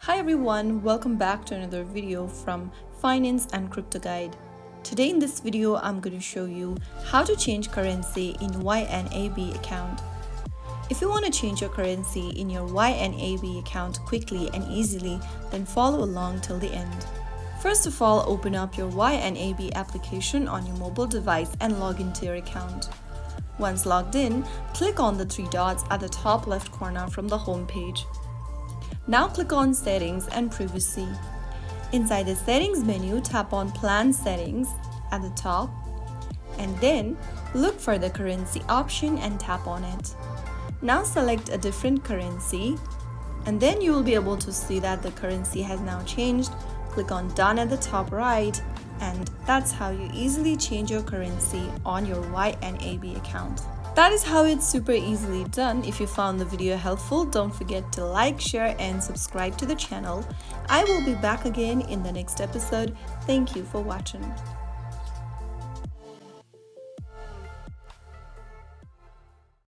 Hi everyone, welcome back to another video from Finance and Crypto Guide. Today in this video, I'm going to show you how to change currency in YNAB account. If you want to change your currency in your YNAB account quickly and easily, then follow along till the end. First of all, open up your YNAB application on your mobile device and log into your account. Once logged in, click on the three dots at the top left corner from the home page. Now click on Settings and Privacy. Inside the Settings menu, tap on Plan Settings at the top and then look for the currency option and tap on it. Now select a different currency and then you will be able to see that the currency has now changed. Click on Done at the top right, and that's how you easily change your currency on your YNAB account. That is how it's super easily done. If you found the video helpful, don't forget to like, share and subscribe to the channel. I will be back again in the next episode. Thank you for watching.